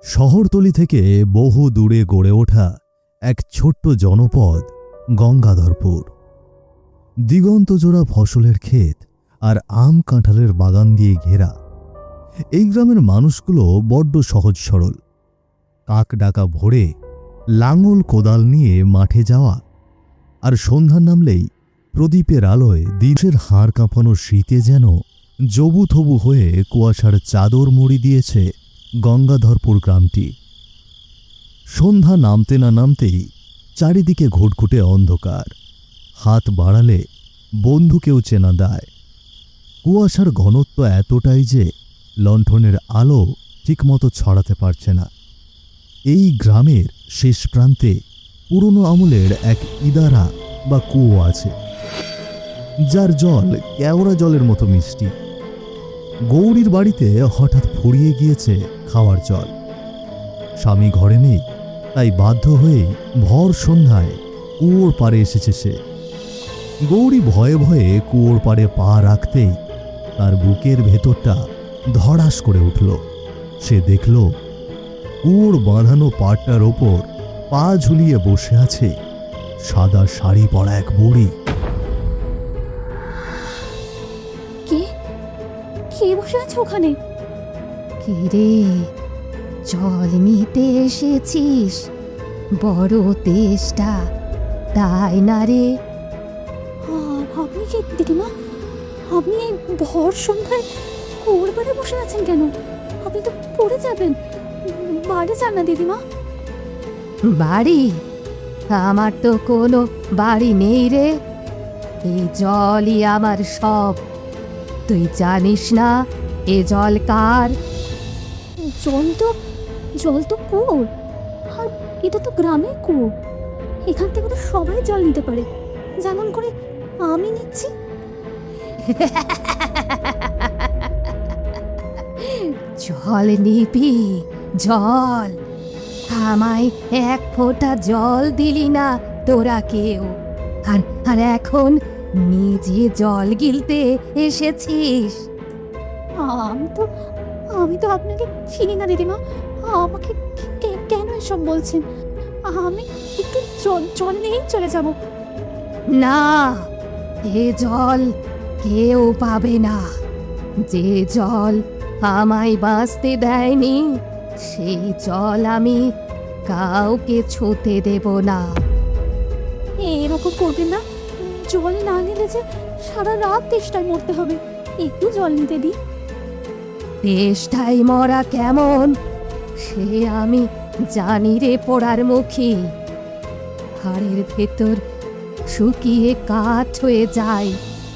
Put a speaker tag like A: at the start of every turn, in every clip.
A: শহরতলি থেকে বহু দূরে গড়ে ওঠা এক ছোট্ট জনপদ গঙ্গাধরপুর। দিগন্তজোড়া ফসলের ক্ষেত আর আম কাঁঠালের বাগান দিয়ে ঘেরা এই গ্রামের মানুষগুলো বড্ড সহজ সরল। কাক ডাকা ভোরে লাঙল কোদাল নিয়ে মাঠে যাওয়া, আর সন্ধ্যা নামলেই প্রদীপের আলোয় দিনের হাড় কাঁপানো শীতে যেন জবুথবু হয়ে কুয়াশার চাদর মুড়ি দিয়েছে গঙ্গাধরপুর গ্রামটি। সন্ধ্যা নামতে না নামতেই চারিদিকে ঘুটঘুটে অন্ধকার। হাত বাড়ালে বন্ধুকেও চেনা দায়। কুয়াশার ঘনত্ব এতটাই যে লণ্ঠনের আলো ঠিকমতো ছড়াতে পারছে না। এই গ্রামের শেষ প্রান্তে পুরনো আমলের এক ইদারা বা কুয়ো আছে, যার জল কেওড়া জলের মতো মিষ্টি। গৌরীর বাড়িতে হঠাৎ ফুরিয়ে গিয়েছে খাওয়ার জল। স্বামী ঘরে নেই, তাই বাধ্য হয়ে ভর সন্ধ্যায় কুয়োর পাড়ে এসেছে সে। গৌরী ভয়ে ভয়ে কুয়োর পাড়ে পা রাখতেই তার বুকের ভেতরটা ধড়াস করে উঠল। সে দেখল কুয়োর বাঁধানো পাড়টার ওপর পা ঝুলিয়ে বসে আছে সাদা শাড়ি পরা এক বুড়ি।
B: কে বসে আছে ওখানে?
C: কে রে, জল নিতে এসেছিস? বড় তেষ্টা, তাই না রে?
B: আপনি কি দিদিমা? আপনি এই ভর সন্ধ্যায় কুয়োর পাড়ে বসে আছেন কেন? আপনি তো পড়ে যাবেন। বাড়ি যান না দিদিমা।
C: বাড়ি? আমার তো কোনো বাড়ি নেই রে। এই জলই আমার সব। তুই জানিস না এ জল কার?
B: জল তো কুয়োর, আর এটা তো গ্রামের কুয়ো। এখান থেকে তো সবাই জল নিতে পারে, যেমন করে আমি নিচ্ছি।
C: জল নিবি? জল? আমায় এক ফোঁটা জল দিলি না তোরা কেউ, আর এখন নিজে জল গিলতে এসেছিস?
B: আমি তো আপনাকে চিনি না দিদিমা। আমাকে কেন এসব বলছেন? আমি একটু জল নিয়েই চলে যাব।
C: না, এ জল কেউ পাবে না। যে জল আমায় বাঁচতে দেয়নি, সেই জল আমি কাউকে ছুঁতে দেব না।
B: এরকম করবেন না। জল না নিলে যে সারা রাত তেষ্টায় মরতে হবে। একটু জল নিতে দিই।
C: তেষ্টায় মরা কেমন সে আমি জানি রে পোড়ার মুখী। হাড়ের ভেতর শুকিয়ে কাঠ হয়ে যায়,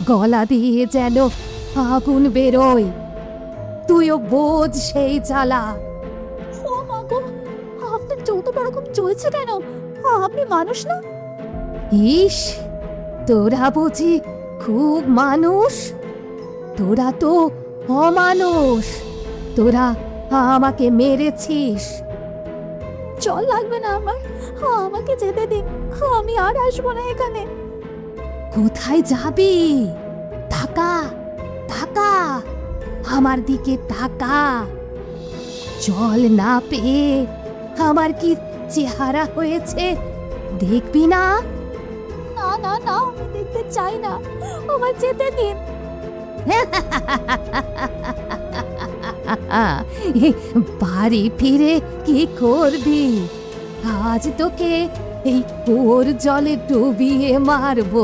C: গলা দিয়ে যেন আগুন বেরোয়। তুইও বোঝ সেই জ্বালা।
B: ও মা গো, আপনার চৌদ্দ রকম চলছে কেন? আপনি মানুষ না?
C: ইস, তোরা বুঝি খুব মানুষ? তোরা তো অমানুষ। তোরা আমাকে মেরেছিস।
B: জল লাগবে না আমার, আমাকে যেতে দিন। আমি আর আসবো না এখানে।
C: কোথায় যাবি? তাকা তাকা, আমার দিকে তাকা। জল না পেয়ে আমার কি চেহারা হয়েছে দেখবি না?
B: না না না, আমি দেখতে চাই না। আমার যেতে দিন।
C: বাড়ি ফিরে কি করবি? আজ তোকে এই কুয়োর জলে ডুবিয়ে মারবো।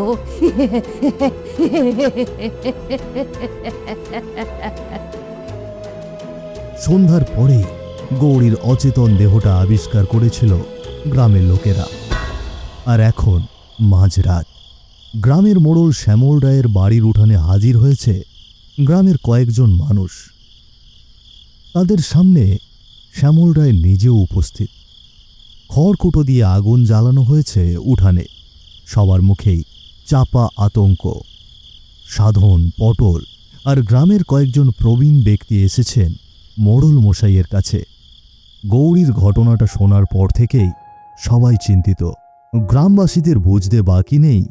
A: সন্ধ্যার পরে গৌরীর অচেতন দেহটা আবিষ্কার করেছিল গ্রামের লোকেরা। আর এখন মাঝরাত। গ্রামের মোড়ল শ্যামল রায়ের বাড়ির উঠানে হাজির হয়েছে গ্রামের কয়েকজন মানুষ। তাদের সামনে শ্যামল রায় নিজেও উপস্থিত। খড়কুটো দিয়ে আগুন জ্বালানো হয়েছে উঠানে। সবার মুখেই চাপা আতঙ্ক। সাধন, পটল আর গ্রামের কয়েকজন প্রবীণ ব্যক্তি এসেছেন মোড়ল মশাইয়ের কাছে। গৌরীর ঘটনাটা শোনার পর থেকেই সবাই চিন্তিত। গ্রামবাসীদের বুঝতে বাকি নেই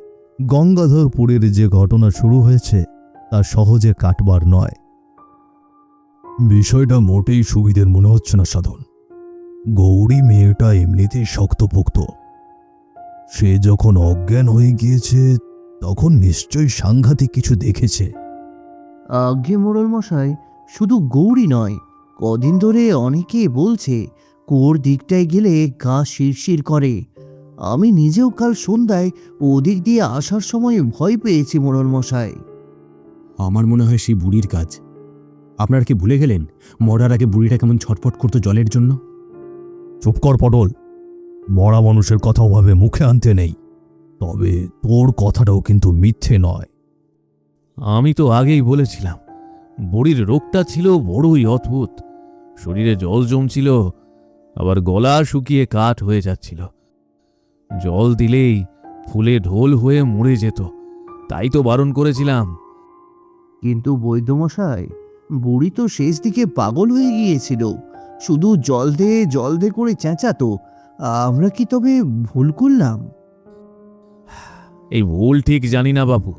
A: গঙ্গাধরপুরের যে ঘটনা শুরু হয়েছে তা সহজে কাটবার নয়। বিষয়টা মোটেই সুবিধের মনে হচ্ছে না সাধন। গৌরী মেয়েটা এমনিতেই শক্তপোক্ত। সে যখন অজ্ঞান হয়ে গিয়েছে তখন নিশ্চয়ই সাংঘাতিক কিছু দেখেছে।
D: আজ্ঞে মোড়ল মশাই, শুধু গৌরী নয়, কদিন ধরে অনেকে বলছে কুয়োর দিকটায় গেলে গা শিরশির করে। আমি নিজেও কাল সন্ধ্যায় ওদিক দিয়ে আসার সময় ভয় পেয়েছি মোড়ল মশাই।
E: আমার মনে হয় সেই বুড়ির কাজ। আপনারা কি ভুলে গেলেন মরার আগে বুড়িটা কেমন ছটফট করতো জলের জন্য?
A: চুপ কর পটল, মরা মানুষের কথা ওভাবে মুখে আনতে নেই। তবে তোর কথাটাও কিন্তু মিথ্যে নয়।
F: আমি তো আগেই বলেছিলাম, বুড়ির রোগটা ছিল বড়ই অদ্ভুত। শরীরে জল জমছিল, আবার গলা শুকিয়ে কাঠ হয়ে যাচ্ছিল। জল দিলেই ফুলে ঢোল হয়ে মরে যেত। তাই তো বারণ করেছিলাম।
D: কিন্তু বৈদ্যমশাই, বুড়ি তো শেষ দিকে পাগল হয়ে গিয়েছিল, শুধু জল দে করে চেঁচাতো। আমরা কি তবে ভুল করলাম?
F: এই ভুল ঠিক জানি না বাবু,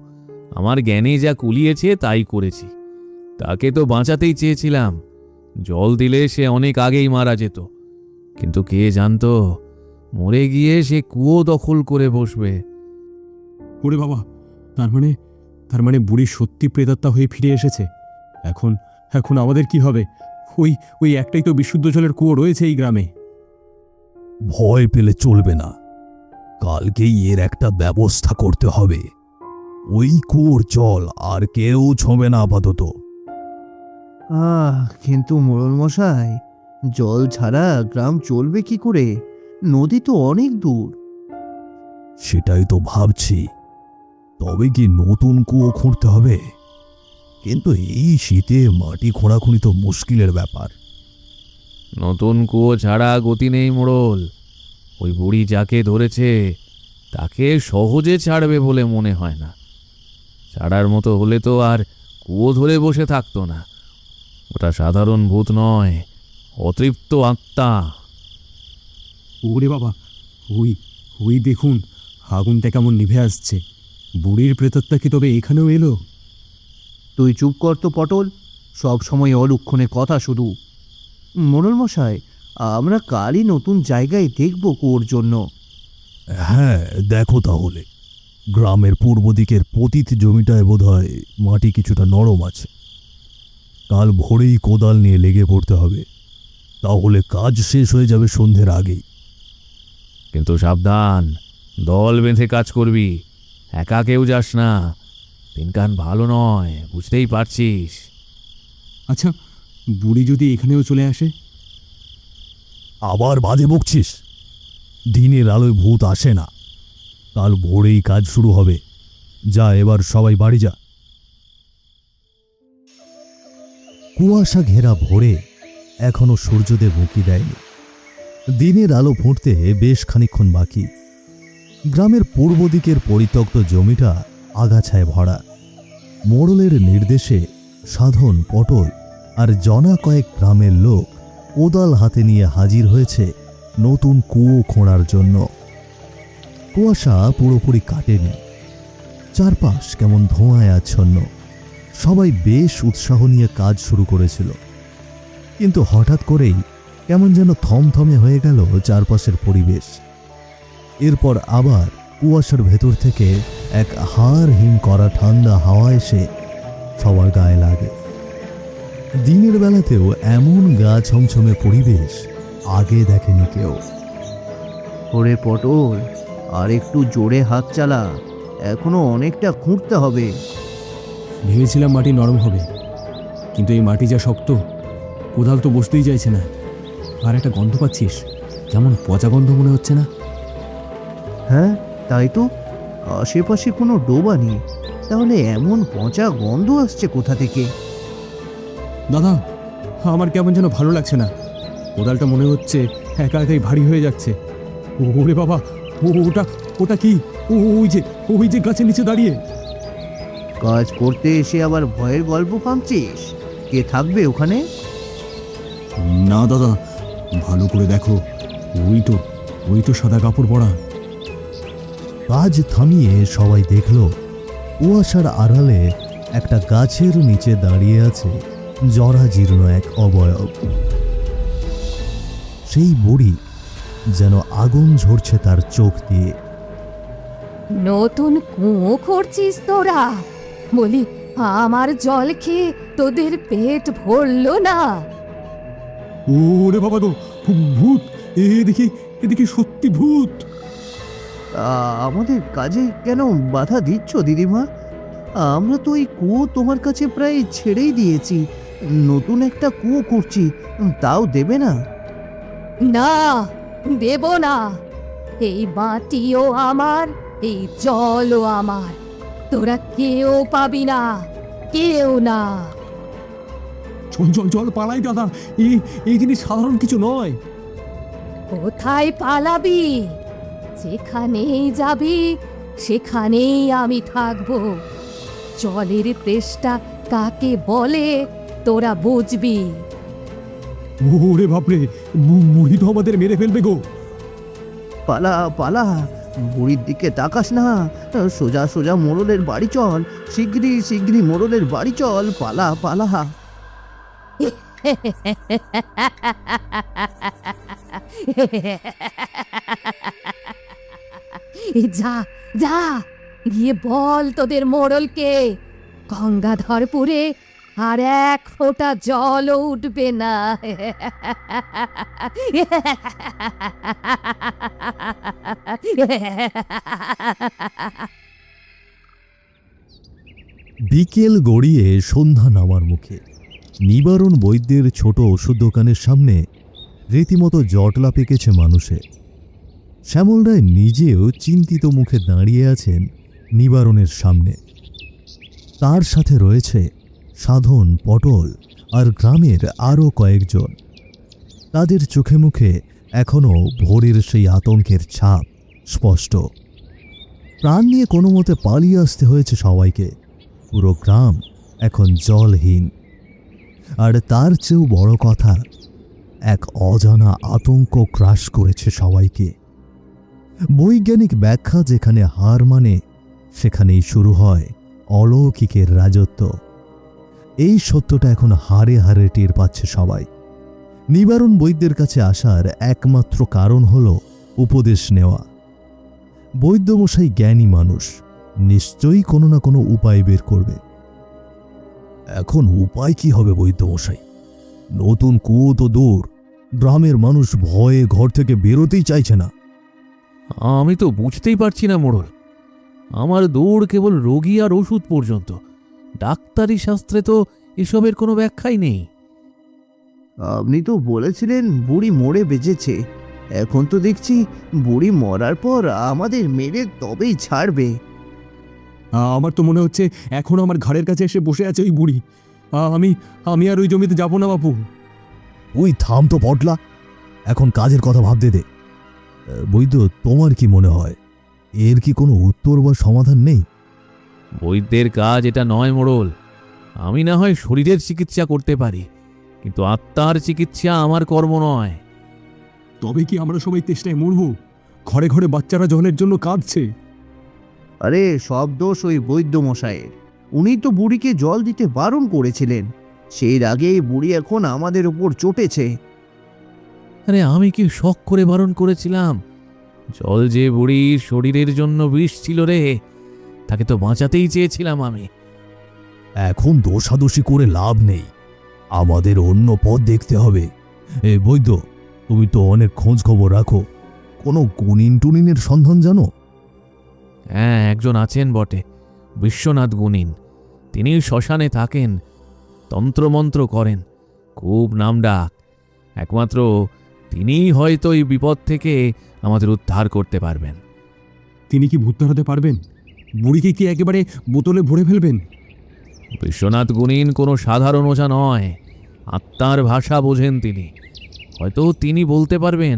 F: আমার জ্ঞানে যা কুলিয়েছে তাই করেছি। তাকে তো বাঁচাতেই চেয়েছিলাম। জল দিলে সে অনেক আগেই মারা যেত, কিন্তু কে জানতো মরে গিয়ে সে কুয়ো দখল করে বসবে।
E: ওরে বাবা, তার মানে বুড়ি সত্যি প্রেতাত্মা হয়ে ফিরে এসেছে। এখন আমাদের কি হবে? ওই একটাই তো বিশুদ্ধ জলের কুয়ো রয়েছে এই গ্রামে।
A: ভয় পেলে চলবে না, কালকেই এর একটা ব্যবস্থা করতে হবে। ওই কুয়োর জল আর কেউ ছোঁবে না আপাতত।
D: কিন্তু মোড়ল মশাই, জল ছাড়া গ্রাম চলবে কি করে? নদী তো অনেক দূর।
A: সেটাই তো ভাবছি। তবে কি নতুন কুয়ো খুঁড়তে হবে? কিন্তু এই শীতে মাটি খোঁড়াখুঁড়ি তো মুশকিলের ব্যাপার।
F: নতুন কুয়ো ছাড়া গতি নেই মোড়ল। ওই বুড়ি যাকে ধরেছে তাকে সহজে ছাড়বে বলে মনে হয় না। ছাড়ার মতো হলে তো আর কুয়ো ধরে বসে থাকতো না। ওটা সাধারণ ভূত নয়, অতৃপ্ত আত্মা।
E: ওরে বাবা, ওই দেখুন, আগুনটা কেমন নিভে আসছে। বুড়ির প্রেতাত্মা কি তবে এখানেও এলো?
D: তুই চুপ কর তো পটল, সব সময় অলুক্ষণে কথা শুধু। মোড়ল মশাই, আমরা কালই নতুন জায়গায় দেখব কুয়োর জন্য।
A: হ্যাঁ, দেখো তাহলে। গ্রামের পূর্ব দিকের পতিত জমিটায় বোধহয় মাটি কিছুটা নরম আছে। কাল ভোরেই কোদাল নিয়ে লেগে পড়তে হবে, তাহলে কাজ শেষ হয়ে যাবে সন্ধ্যের আগেই।
F: কিন্তু সাবধান, দল বেঁধে কাজ করবি, একা কেউ যাস না। দিনকান ভালো নয়, বুঝতেই পারছিস।
E: আচ্ছা, বুড়ি যদি এখানেও চলে আসে?
A: আবার বাজে বকছিস? দিনের আলোয় ভূত আসে না। কাল ভোরেই কাজ শুরু হবে। যা, এবার সবাই বাড়ি যা। কুয়াশা ঘেরা ভোরে এখনো সূর্যদেব উঁকি দেয়নি। দিনের আলো ফুটতে বেশ খানিকক্ষণ বাকি। গ্রামের পূর্ব দিকের পরিত্যক্ত জমিটা আগাছায় ভরা। মোড়লের নির্দেশে সাধন, পটল আর জনা কয়েক গ্রামের লোক কোদাল হাতে নিয়ে হাজির হয়েছে নতুন কুয়ো খোঁড়ার জন্য। কুয়াশা পুরোপুরি কাটেনি, চারপাশ কেমন ধোঁয়ায় আচ্ছন্ন। সবাই বেশ উৎসাহ নিয়ে কাজ শুরু করেছিল, কিন্তু হঠাৎ করেই কেমন যেন থমথমে হয়ে গেল চারপাশের পরিবেশ। এরপর আবার কুয়াশার ভেতর থেকে এক হাড় হিম করা ঠান্ডা হাওয়া এসে সবার গায়ে লাগে। দিনের বেলাতেও এমন গা ছমছমে পরিবেশ আগে দেখেনি কেউ।
D: ওরে পটল, আর একটু জোরে হাত চালা, এখনো অনেকটা খুঁড়তে হবে।
E: ভেবেছিলাম মাটি নরম হবে, কিন্তু এই মাটি যা শক্ত, কোদাল তো বসতেই চাইছে না। আর একটা গন্ধ পাচ্ছিস, কেমন পচা গন্ধ মনে হচ্ছে না?
D: হ্যাঁ, তাই তো। আশেপাশে কোনো ডোবা নেই, তাহলে এমন পচা গন্ধ আসছে কোথা থেকে?
E: দাদা, আমার কেমন যেন ভালো লাগছে না। কোদালটা মনে হচ্ছে একা একাই ভারী হয়ে যাচ্ছে। ওরে বাবা, ওটা কি? ওই যে গাছের নিচে দাঁড়িয়ে।
D: কাজ করতে এসে আবার ভয়ের গল্প কাঁদছিস? কে থাকবে ওখানে?
E: না দাদা, ভালো করে দেখো, ওই তো সাদা কাপড় পরা।
A: কাজ থামিয়ে সবাই দেখল কুয়াশার আড়ালে একটা গাছের নিচে দাঁড়িয়ে আছে জরাজীর্ণ এক অবয়ব। সেই বুড়ি যেন আগুন ঝরছে তার চোখ দিয়ে।
C: নতুন কুয়ো করছিস তোরা? বলি, আমার জল খেয়ে তোদের পেট ভরলো না?
E: ওরে বাবা গো, ভূত! এদিকে এদিকে সত্যি ভূত!
D: আমাদের কাজে কেন বাধা দিচ্ছ দিদিমা? আমরা তো এই কুয়ো তোমার কাছে প্রায় ছেড়েই দিয়েছি। নতুন একটা কুয়ো করছি, তাও দেবে না?
C: না, দেব না। এই মাটিও আমার, এই জলও আমার। তোরা কেউ পাবি না, কেউ না।
E: চল চল চল, পালাই দাদা। এই জিনিস সাধারণ কিছু নয়।
C: কোথায় পালাবি? যেখানেই যাবি সেখানেই আমি থাকবো। জলের তেষ্টা কাকে বলে তোরা বুঝবি।
E: ওরে বাপরে, মুড়ি তো আমাদের মেরে ফেলবে গো।
D: পালা পালা, বুড়ির দিকে তাকাস না। সোজা সোজা মোড়লের বাড়ি চল, শিগগিরই শিগগিরই মোড়লের বাড়ি চল, পালা পালা।
C: যা যা, গিয়ে বল তোদের মোড়লকে গঙ্গাধরপুরে আর এক ফোঁটা জলও উঠবে না।
A: বিকেল গড়িয়ে সন্ধ্যা নামার মুখে নিবারণ বৈদ্যের ছোট ওষুধ দোকানের সামনে রীতিমতো জটলা পেকেছে মানুষে। শ্যামল রায় নিজেও চিন্তিত মুখে দাঁড়িয়ে আছেন নিবারণের সামনে। তার সাথে রয়েছে সাধন, পটল আর গ্রামের আরও কয়েকজন। তাদের চোখে মুখে এখনও ভোরের সেই আতঙ্কের ছাপ স্পষ্ট। প্রাণ নিয়ে কোনো মতে পালিয়ে আসতে হয়েছে সবাইকে। পুরো গ্রাম এখন জলহীন। আর তার চেয়েও বড় কথা, এক অজানা আতঙ্ক গ্রাস করেছে সবাইকে। বৈজ্ঞানিক ব্যাখ্যা যেখানে হার মানে, সেখানেই শুরু হয় অলৌকিকের রাজত্ব। এই সত্যটা এখন হারে হারে টের পাচ্ছে সবাই। নিবারণ বৈদ্যের কাছে আসার একমাত্র কারণ হল উপদেশ নেওয়া। বৈদ্যমশাই জ্ঞানী মানুষ, নিশ্চয়ই কোনো না কোনো উপায় বের করবে। এখন উপায় কি হবে বৈদ্যমশাই? নতুন কুয়ো তো দূর, গ্রামের মানুষ ভয়ে ঘর থেকে বেরোতেই চাইছে না।
F: আমি তো বুঝতেই পারছি না মোড়ল। আমার দৌড় কেবল রোগী আর ওষুধ পর্যন্ত। ডাক্তারি শাস্ত্রে তো এসবের কোনো ব্যাখ্যাই নেই।
D: আপনি তো বলেছিলেন বুড়ি মরে বেঁচেছে। এখন তো দেখছি বুড়ি মরার পর আমাদের মেরে তবেই ছাড়বে।
E: আমার তো মনে হচ্ছে এখন আমার ঘাড়ের কাছে এসে বসে আছে ওই বুড়ি। আমি আর ওই জমিতে যাব না বাপু।
A: ওই থাম তো পটলা, এখন কাজের কথা ভাবতে দে। বৈদ্য, তোমার কি মনে হয় এর কি কোনো উত্তর বা সমাধান নেই?
F: বৈদ্যের কাজ এটা নয় মোড়ল। আমি না হয় শরীরের চিকিৎসা করতে পারি, কিন্তু আত্মার চিকিৎসা আমার কর্ম নয়।
E: তবে কি আমরা সবাই তেষ্টায় মরব? ঘরে ঘরে বাচ্চারা জলের জন্য কাঁদছে।
D: আরে সব দোষ ওই বৈদ্য মশাইয়ের। উনি তো বুড়িকে জল দিতে বারণ করেছিলেন। সেই আগেই বুড়ি এখন আমাদের উপর চটেছে।
F: আরে আমি কি শখ করে বারণ করেছিলাম? জল যে বুড়ির শরীরের জন্য বিষ ছিল রে, তাকে তো বাঁচাতেই চেয়েছিলাম আমি।
A: এখন দোষাদোষি করে লাভ নেই, আমাদের অন্য পথ দেখতে হবে। বৈদ্য, তুমি তো অনেক খোঁজ খবর রাখো, কোনো গুনিন টুনিনের সন্ধান জানো?
F: হ্যাঁ, একজন আছেন বটে, বিশ্বনাথ গুনিন। তিনি শ্মশানে থাকেন, তন্ত্রমন্ত্র করেন, খুব নামডাক। একমাত্র তিনিই হয়তো এই বিপদ থেকে আমাদের উদ্ধার করতে পারবেন।
E: তিনি কি ভূত তাড়াতে পারবেন? বুড়িকে কি একেবারে বোতলে ভরে ফেলবেন?
F: বিশ্বনাথ গুনিন কোনো সাধারণ ওঝা নয়, আত্মার ভাষা বোঝেন তিনি। হয়তো তিনি বলতে পারবেন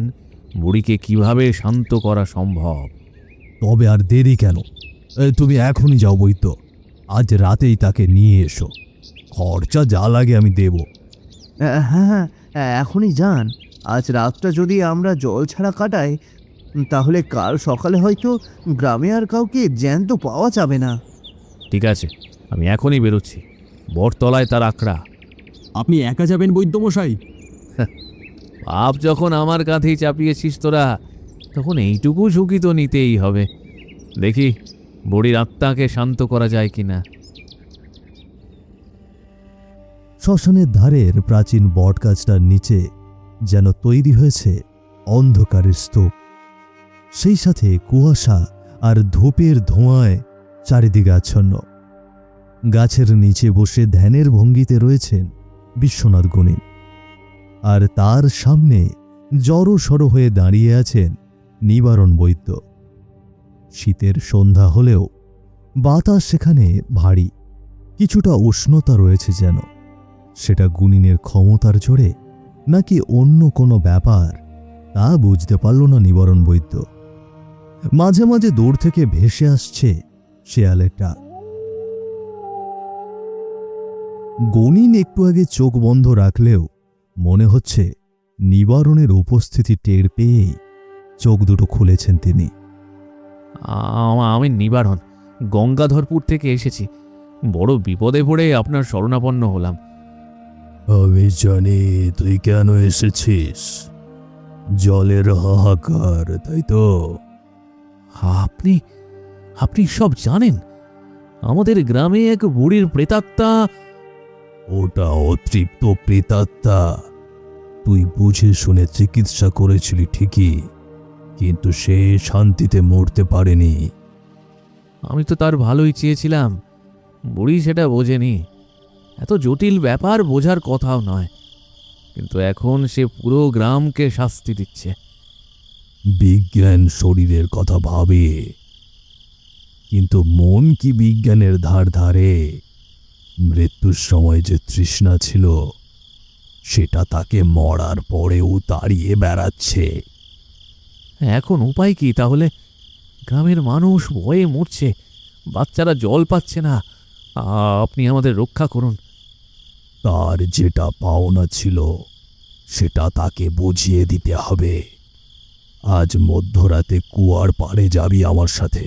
F: বুড়িকে কিভাবে শান্ত করা সম্ভব।
A: তবে আর দেরি কেন? তুমি এখনই যাও বৈদ্য, আজ রাতেই তাকে নিয়ে এসো। খরচা যা লাগে আমি দেব।
D: হ্যাঁ হ্যাঁ, এখনই যান। আজ রাতটা যদি আমরা জল ছাড়া কাটাই, তাহলে কাল সকালে হয়তো গ্রামে আর কাউকে জ্যান্ত পাওয়া যাবে না।
F: ঠিক আছে, আমি এখনই বেরোচ্ছি। বটতলায় তার আখড়া।
E: আপনি একা যাবেন বৈদ্যমশাই?
F: পাপ যখন আমার কাঁধেই চাপিয়েছিস তোরা, তখন এইটুকু ঝুঁকি তো নিতেই হবে। দেখি বুড়ির আত্মাকে শান্ত করা যায় কিনা।
A: শ্মশানের ধারের প্রাচীন বটগাছটার নিচে যেন তৈরি হয়েছে অন্ধকারের স্তূপ। সেই সাথে কুয়াশা আর ধূপের ধোঁয়ায় চারিদিকে আচ্ছন্ন। গাছের নিচে বসে ধ্যানের ভঙ্গিতে রয়েছেন বিশ্বনাথ গুণিন, আর তার সামনে জড়সড় হয়ে দাঁড়িয়ে আছেন নিবারণ বৈদ্য। শীতের সন্ধ্যা হলেও বাতাস সেখানে ভারী, কিছুটা উষ্ণতা রয়েছে যেন। সেটা গুণিনের ক্ষমতার জোরে নাকি অন্য কোনো ব্যাপার, তা বুঝতে পারল না নিবারণ বৈদ্য। মাঝে মাঝে দূর থেকে ভেসে আসছে শেয়ালের ডাক। গুণিন একটু আগে চোখ বন্ধ রাখলেও মনে হচ্ছে নিবারণের উপস্থিতি টের পেয়েই চোখ দুটো খুলেছেন তিনি।
F: আমি নিবারণ, গঙ্গাধরপুর থেকে এসেছি। বড় বিপদে পড়ে আপনার শরণাপন্ন হলাম।
A: আমি জানি তুই কেন এসেছিস। জলের হাহাকার, তাই তো?
F: আপনি আপনি সব জানেন? আমাদের গ্রামে এক বুড়ির প্রেতাত্মা।
A: ওটা অতৃপ্ত প্রেতাত্মা। তুই বুঝে শুনে চিকিৎসা করেছিলি ঠিকই, কিন্তু সে শান্তিতে মরতে পারেনি।
F: আমি তো তার ভালোই চেয়েছিলাম, বুড়ি সেটা বোঝেনি। এত জটিল ব্যাপার বোঝার কথাও নয়, কিন্তু এখন সে পুরো গ্রামকে শাস্তি দিচ্ছে।
A: বিজ্ঞান শরীরের কথা ভাবে, কিন্তু মন কি বিজ্ঞানের ধার ধারে? মৃত্যুর সময় যে তৃষ্ণা ছিল, সেটা তাকে মরার পরেও তাড়িয়ে বেড়াচ্ছে।
F: এখন উপায় কি তাহলে? গ্রামের মানুষ ভয়ে মরছে, বাচ্চারা জল পাচ্ছে না। আপনি আমাদের রক্ষা করুন।
A: তার যেটা পাওনা ছিল সেটা তাকে বুঝিয়ে দিতে হবে। আজ মধ্যরাতে কুয়ার পাড়ে যাবি আমার সাথে,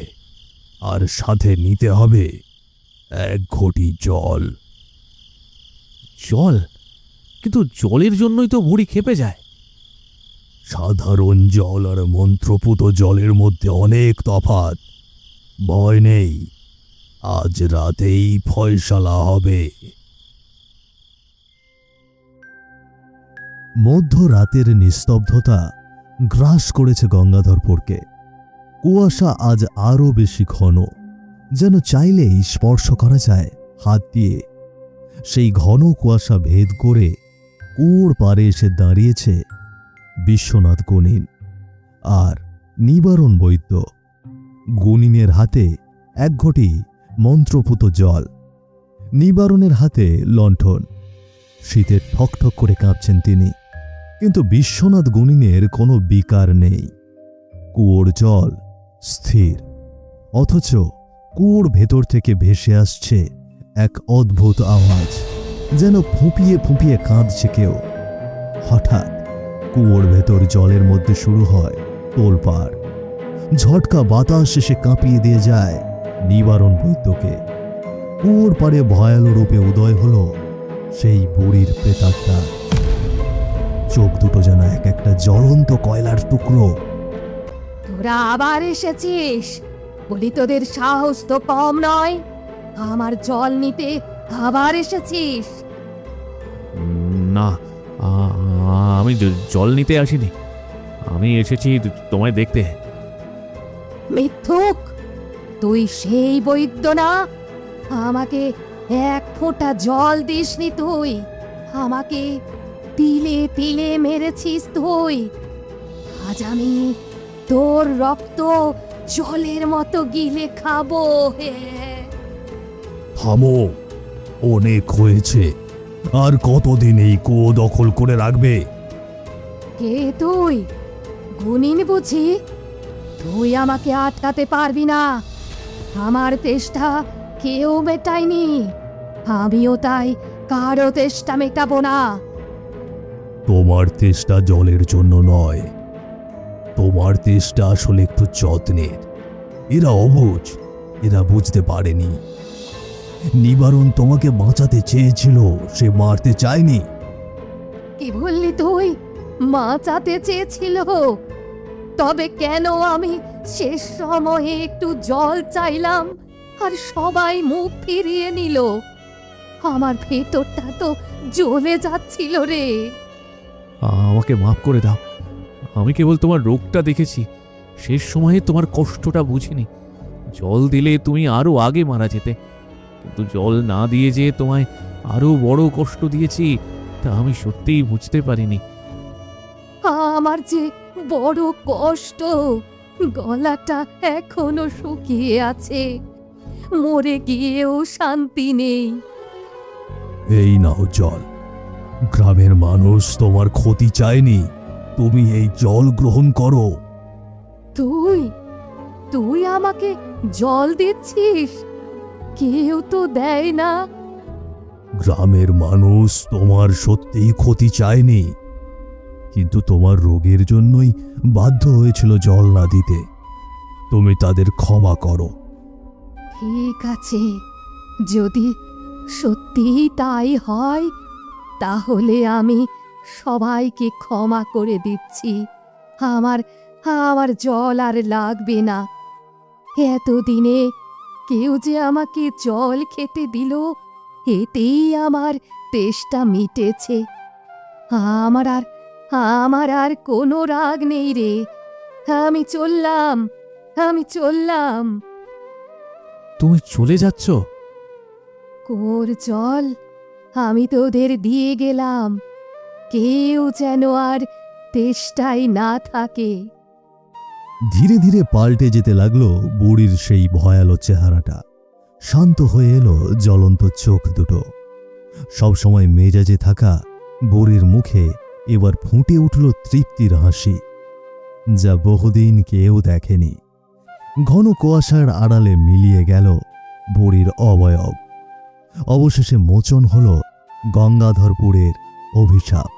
A: আর সাথে নিতে হবে 1 ঘটি জল।
F: জল? কিন্তু জলের জন্যই তো বুড়ি ক্ষেপে যায়।
A: সাধারণ জল আর মন্ত্রপুত জলের মধ্যে অনেক তফাৎ। ভয় নেই, আজ রাতেই ফয়সালা হবে। মধ্যরাতের নিস্তব্ধতা গ্রাস করেছে গঙ্গাধরপুরকে। কুয়াশা আজ আরও বেশি ঘন, যেন চাইলেই স্পর্শ করা যায় হাত দিয়ে। সেই ঘন কুয়াশা ভেদ করে কুয়োর পাড়ে এসে দাঁড়িয়েছে বিশ্বনাথ গুণিন আর নিবারণ বৈদ্য। গুণিনের হাতে 1 ঘটি মন্ত্রপুত জল, নিবারণের হাতে লণ্ঠন। শীতে ঠকঠক করে কাঁপছেন তিনি, কিন্তু বিশ্বনাথ গুণিনের কোনো বিকার নেই। কুয়োর জল স্থির, অথচ কুয়োর ভেতর থেকে ভেসে আসছে এক অদ্ভুত আওয়াজ, যেন ফুঁপিয়ে ফুঁপিয়ে কাঁদছে কেউ। হঠাৎ কুয়োর ভেতর জলের মধ্যে শুরু হয় তোলপাড়। ঝটকা বাতাস এসে কাঁপিয়ে দিয়ে যায় নিবারণ বৈদ্যকে। কুয়োর পাড়ে ভয়ালো রূপে উদয় হলো সেই বুড়ির প্রেতাত্মা। চোখ দুটো যেন এক একটা জ্বলন্ত কয়লার টুকরো।
C: তোরা আবার এসেছিস? বলি তোদের সাহস তো কম নয়। আমার জল নিতে আবার এসেছিস?
F: না, আমি জল নিতে আসিনি। আমি এসেছি তোমায় দেখতে।
C: মিথ্যুক! তুই সেই বৈদ্য না? আমাকে 1 ফোঁটা জল দিসনি তুই। আমাকে তিলে তিলে মেরেছিস তুই। আজ আমি তোর রক্ত জলের মতো গিলে খাবো। হে,
A: থামো, অনেক হয়েছে। আর কতদিন এই কুয়ো দখল করে রাখবে?
C: কে তুই? গুণিন বুঝি? তুই আমাকে আটকাতে পারবি না। আমার তেষ্টা কেউ মেটায়নি, আমিও তাই কারো তেষ্টা মেটাবো না।
A: তোমার তেষ্টা জলের জন্য নয়, তোমার তেষ্টা আসলে একটু যত্নের। এরা অবুঝ, এরা বুঝতে পারেনি। নিবারণ তোমাকে বাঁচাতে চেয়েছিল, সে মারতে চায়নি।
C: কি বললি তুই? বাঁচাতে চেয়েছিল। তবে কেন আমি শেষ সময়ে একটু জল চাইলাম আর সবাই মুখ ফিরিয়ে নিল? আমার ভেতরটা তো জ্বলে যাচ্ছিল রে।
F: আমাকে মাফ করে দাও। আমি কেবল তোমার রোগটা দেখেছি, শেষ সময়ে তোমার কষ্টটা বুঝিনি। জল দিলে তুমি আরো আগে মারা যেতে, কিন্তু জল না দিয়ে যে তোমায় আরো বড় কষ্ট দিয়েছি তা আমি সত্যিই বুঝতে পারিনি।
C: আমার যে বড় কষ্ট, গলাটা এখনো শুকিয়ে আছে, মরে গিয়েও শান্তি নেই।
A: এই নাও জল। গ্রামের মানুষ তোমার ক্ষতি চায়নি, তুমি এই জল গ্রহণ করো।
C: তুই তুই আমাকে জল দিচ্ছিস? কেউ তো দেয় না।
A: গ্রামের মানুষ তোমার সত্যিই ক্ষতি চায়নি, কিন্তু তোমার রোগের জন্যই বাধ্য হয়েছিল জল না দিতে। তুমি তাদের ক্ষমা করো।
C: ঠিক আছে, যদি সত্যিই তাই হয় তাহলে আমি সবাইকে ক্ষমা করে দিচ্ছি। আমার আমার জল আর লাগবে না। এতদিনে কেউ যে আমাকে জল খেতে দিল, এতেই আমার তেষ্টা মিটেছে। আমার আর কোনো রাগ নেই রে। আমি চললাম।
F: তুমি চলে যাচ্ছ?
C: কুয়োর জল আমি তোদের দিয়ে গেলাম, কেউ যেন আর তেষ্টায় না থাকে।
A: ধীরে ধীরে পাল্টে যেতে লাগলো বুড়ির সেই ভয়ালো চেহারাটা। শান্ত হয়ে এলো জ্বলন্ত চোখ দুটো। সবসময় মেজাজে থাকা বুড়ির মুখে এবার ফুটে উঠল তৃপ্তির হাসি, যা বহুদিন কেউ দেখেনি। ঘন কুয়াশার আড়ালে মিলিয়ে গেল বুড়ির অবয়ব। অবশেষে মোচন হল গঙ্গাধরপুরের অভিশাপ।